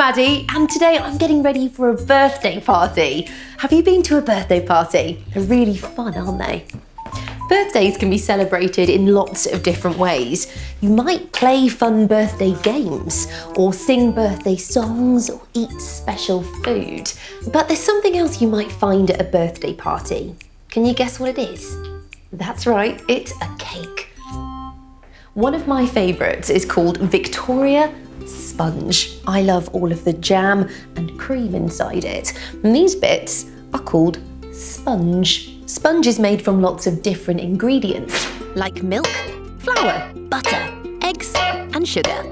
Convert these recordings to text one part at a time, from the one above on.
Maddie, and today I'm getting ready for a birthday party. Have you been to a birthday party? They're really fun, aren't they? Birthdays can be celebrated in lots of different ways. You might play fun birthday games, or sing birthday songs, or eat special food. But there's something else you might find at a birthday party. Can you guess what it is? That's right, it's a cake. One of my favourites is called Victoria Sponge. I love all of the jam and cream inside it. And these bits are called sponge. Sponge is made from lots of different ingredients, like milk, flour, butter, eggs, and sugar.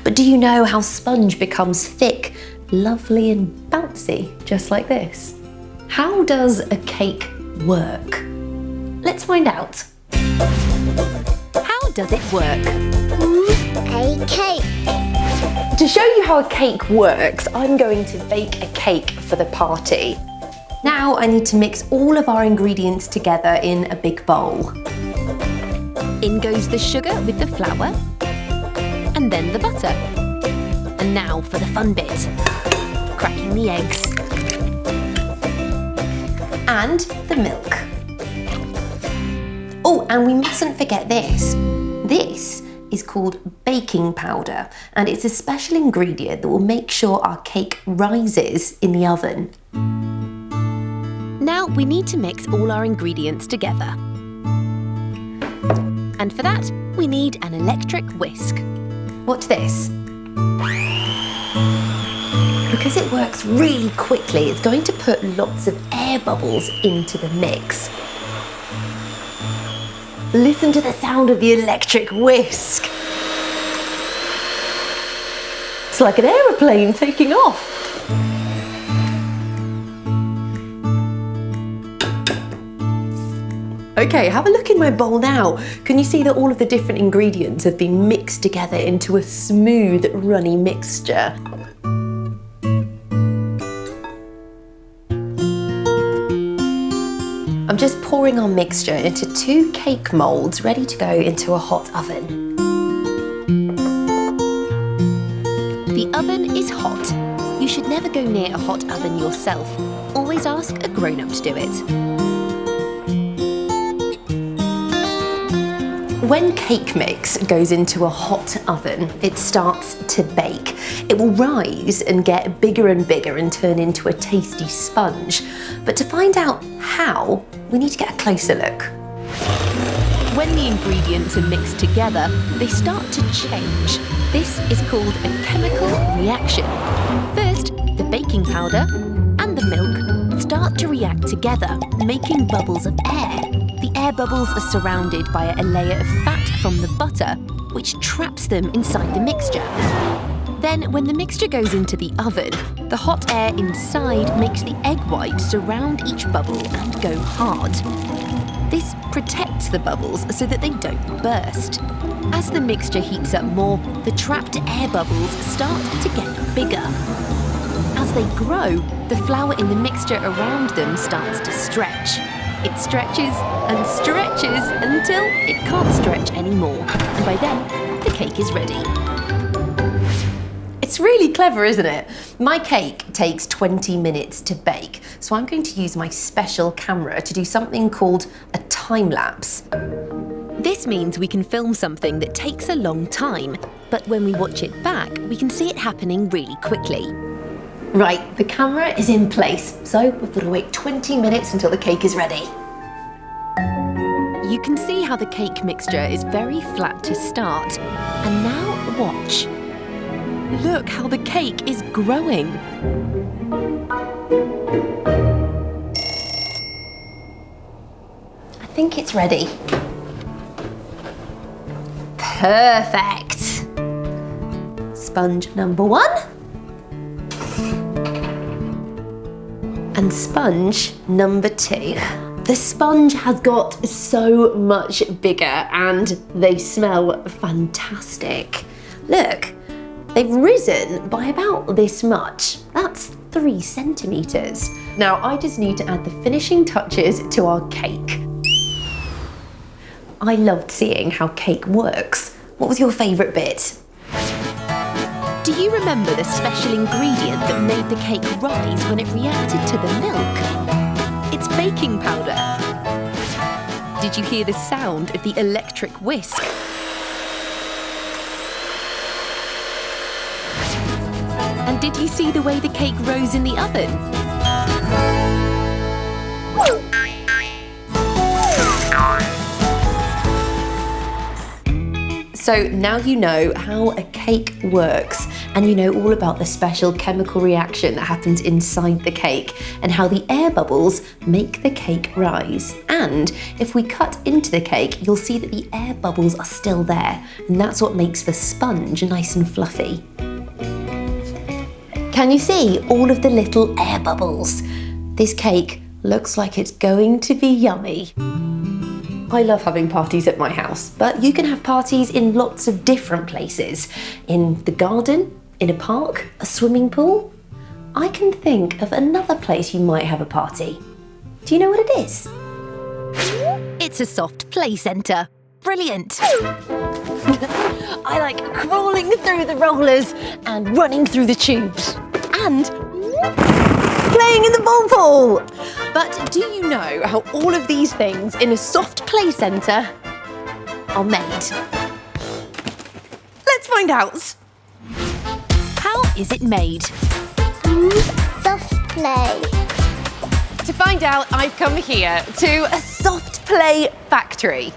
But do you know how sponge becomes thick, lovely and bouncy, just like this? How does a cake work? Let's find out. How does it work? A cake. To show you how a cake works, I'm going to bake a cake for the party. Now I need to mix all of our ingredients together in a big bowl. In goes the sugar with the flour, and then the butter. And now for the fun bit, cracking the eggs. And the milk. Oh, and we mustn't forget this. This is called baking powder, and it's a special ingredient that will make sure our cake rises in the oven. Now we need to mix all our ingredients together. And for that, we need an electric whisk. Watch this. Because it works really quickly, it's going to put lots of air bubbles into the mix. Listen to the sound of the electric whisk. It's like an aeroplane taking off. Okay, have a look in my bowl now. Can you see that all of the different ingredients have been mixed together into a smooth, runny mixture? I'm just pouring our mixture into 2 cake moulds ready to go into a hot oven. The oven is hot. You should never go near a hot oven yourself. Always ask a grown-up to do it. When cake mix goes into a hot oven, it starts to bake. It will rise and get bigger and bigger and turn into a tasty sponge. But to find out how, we need to get a closer look. When the ingredients are mixed together, they start to change. This is called a chemical reaction. First, the baking powder and the milk start to react together, making bubbles of air. The air bubbles are surrounded by a layer of fat from the butter, which traps them inside the mixture. Then, when the mixture goes into the oven, the hot air inside makes the egg white surround each bubble and go hard. This protects the bubbles so that they don't burst. As the mixture heats up more, the trapped air bubbles start to get bigger. As they grow, the flour in the mixture around them starts to stretch. It stretches and stretches until it can't stretch anymore. And by then, the cake is ready. It's really clever, isn't it? My cake takes 20 minutes to bake, so I'm going to use my special camera to do something called a time lapse. This means we can film something that takes a long time, but when we watch it back, we can see it happening really quickly. Right, the camera is in place, so we've got to wait 20 minutes until the cake is ready. You can see how the cake mixture is very flat to start. And now watch. Look how the cake is growing. I think it's ready. Perfect. Sponge number 1. And sponge number 2. The sponge has got so much bigger and they smell fantastic. Look, they've risen by about this much. That's 3 centimetres. Now I just need to add the finishing touches to our cake. I loved seeing how cake works. What was your favourite bit? Do you remember the special ingredient that made the cake rise when it reacted to the milk? It's baking powder. Did you hear the sound of the electric whisk? And did you see the way the cake rose in the oven? So now you know how a cake works, and you know all about the special chemical reaction that happens inside the cake and how the air bubbles make the cake rise. And if we cut into the cake, you'll see that the air bubbles are still there, and that's what makes the sponge nice and fluffy. Can you see all of the little air bubbles? This cake looks like it's going to be yummy. I love having parties at my house, but you can have parties in lots of different places. In the garden, in a park, a swimming pool. I can think of another place you might have a party. Do you know what it is? It's a soft play centre. Brilliant! I like crawling through the rollers and running through the tubes. And playing in the ball pool. But do you know how all of these things in a soft play centre are made? Let's find out. How is it made? Soft play. To find out, I've come here to a soft play factory.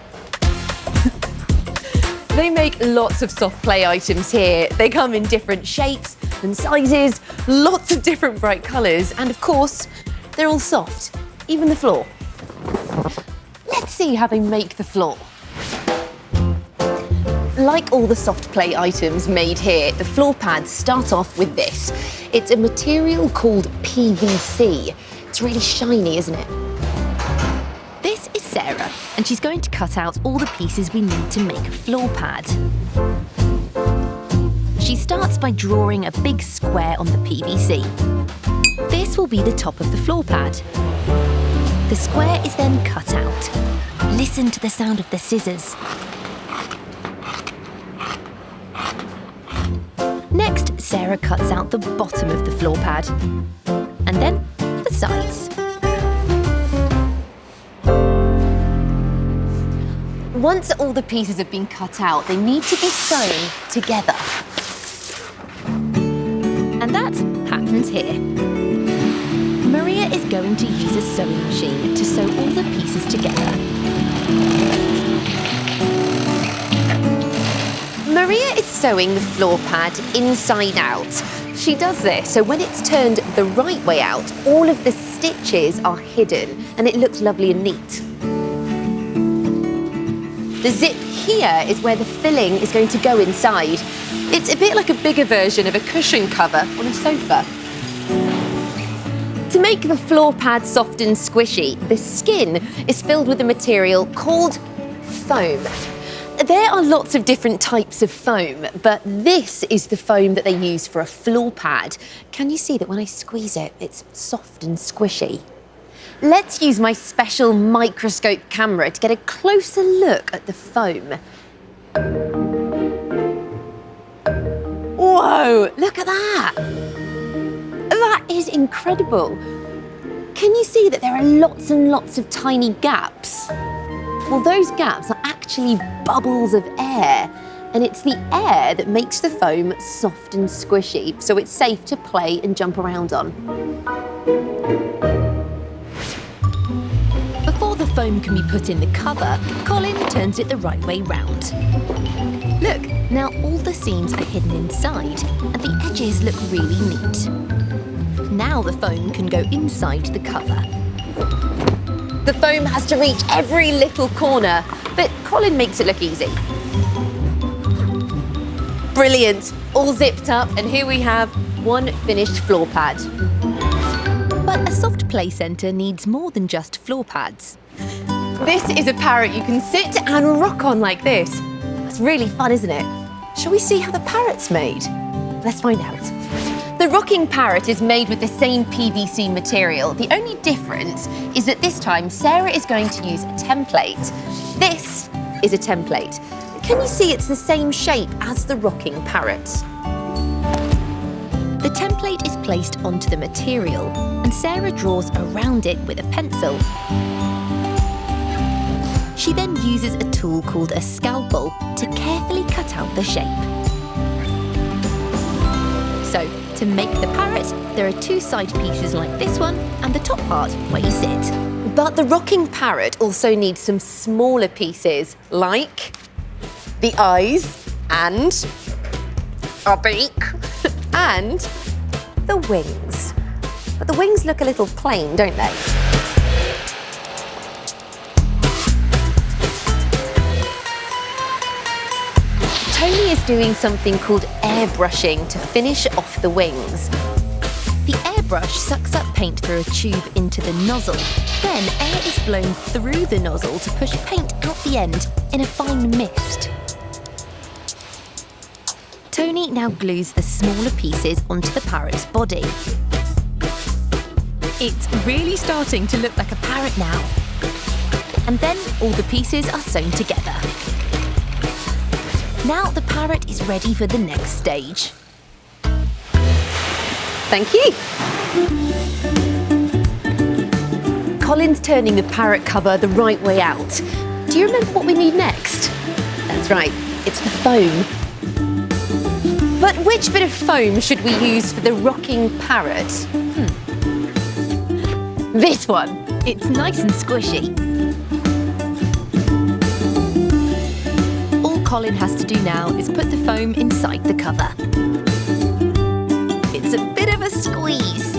They make lots of soft play items here. They come in different shapes and sizes, lots of different bright colours, and of course, they're all soft, even the floor. Let's see how they make the floor. Like all the soft play items made here, the floor pads start off with this. It's a material called PVC. It's really shiny, isn't it? This is Sarah, and she's going to cut out all the pieces we need to make a floor pad. She starts by drawing a big square on the PVC. This will be the top of the floor pad. The square is then cut out. Listen to the sound of the scissors. Next, Sarah cuts out the bottom of the floor pad, and then the sides. Once all the pieces have been cut out, they need to be sewn together. And that happens here. Maria is going to use a sewing machine to sew all the pieces together. Maria is sewing the floor pad inside out. She does this so when it's turned the right way out, all of the stitches are hidden and it looks lovely and neat. The zip here is where the filling is going to go inside. It's a bit like a bigger version of a cushion cover on a sofa. To make the floor pad soft and squishy, the skin is filled with a material called foam. There are lots of different types of foam, but this is the foam that they use for a floor pad. Can you see that when I squeeze it, it's soft and squishy? Let's use my special microscope camera to get a closer look at the foam. Whoa, look at that! That is incredible. Can you see that there are lots and lots of tiny gaps? Well, those gaps are actually bubbles of air, and it's the air that makes the foam soft and squishy, so it's safe to play and jump around on. Before the foam can be put in the cover, Colin turns it the right way round. Look, now all the seams are hidden inside, and the edges look really neat. Now the foam can go inside the cover. The foam has to reach every little corner, but Colin makes it look easy. Brilliant, all zipped up, and here we have one finished floor pad. But a soft play centre needs more than just floor pads. This is a parrot you can sit and rock on like this. It's really fun, isn't it? Shall we see how the parrot's made? Let's find out. The rocking parrot is made with the same PVC material. The only difference is that this time Sarah is going to use a template. This is a template. Can you see it's the same shape as the rocking parrot? The template is placed onto the material, and Sarah draws around it with a pencil. She then uses a tool called a scalpel to carefully cut out the shape. So, to make the parrot, there are two side pieces like this one and the top part where you sit. But the rocking parrot also needs some smaller pieces, like the eyes and a beak and the wings. But the wings look a little plain, don't they? Tony is doing something called airbrushing to finish off the wings. The airbrush sucks up paint through a tube into the nozzle. Then air is blown through the nozzle to push paint out the end in a fine mist. Tony now glues the smaller pieces onto the parrot's body. It's really starting to look like a parrot now. And then all the pieces are sewn together. Now the parrot is ready for the next stage. Thank you. Colin's turning the parrot cover the right way out. Do you remember what we need next? That's right, it's the foam. But which bit of foam should we use for the rocking parrot? This one. It's nice and squishy. All Colin has to do now is put the foam inside the cover. It's a bit of a squeeze.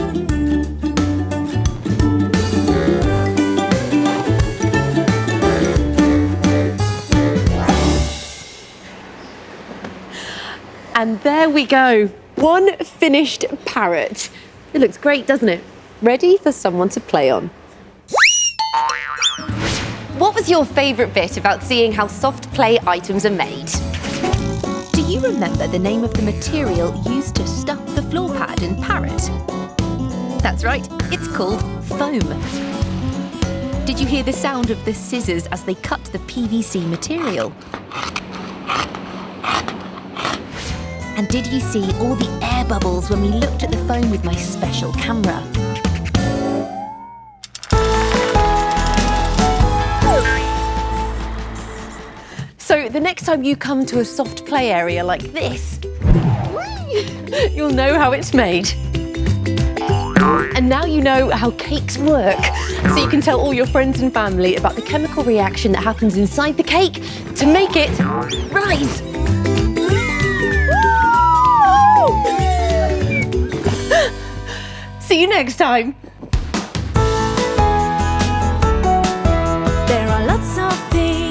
And there we go, one finished parrot. It looks great, doesn't it? Ready for someone to play on. What was your favourite bit about seeing how soft play items are made? Do you remember the name of the material used to stuff the floor pad and parrot? That's right, it's called foam. Did you hear the sound of the scissors as they cut the PVC material? And did you see all the air bubbles when we looked at the foam with my special camera? So the next time you come to a soft play area like this, you'll know how it's made. And now you know how cakes work, so you can tell all your friends and family about the chemical reaction that happens inside the cake to make it rise. See you next time. There are lots of things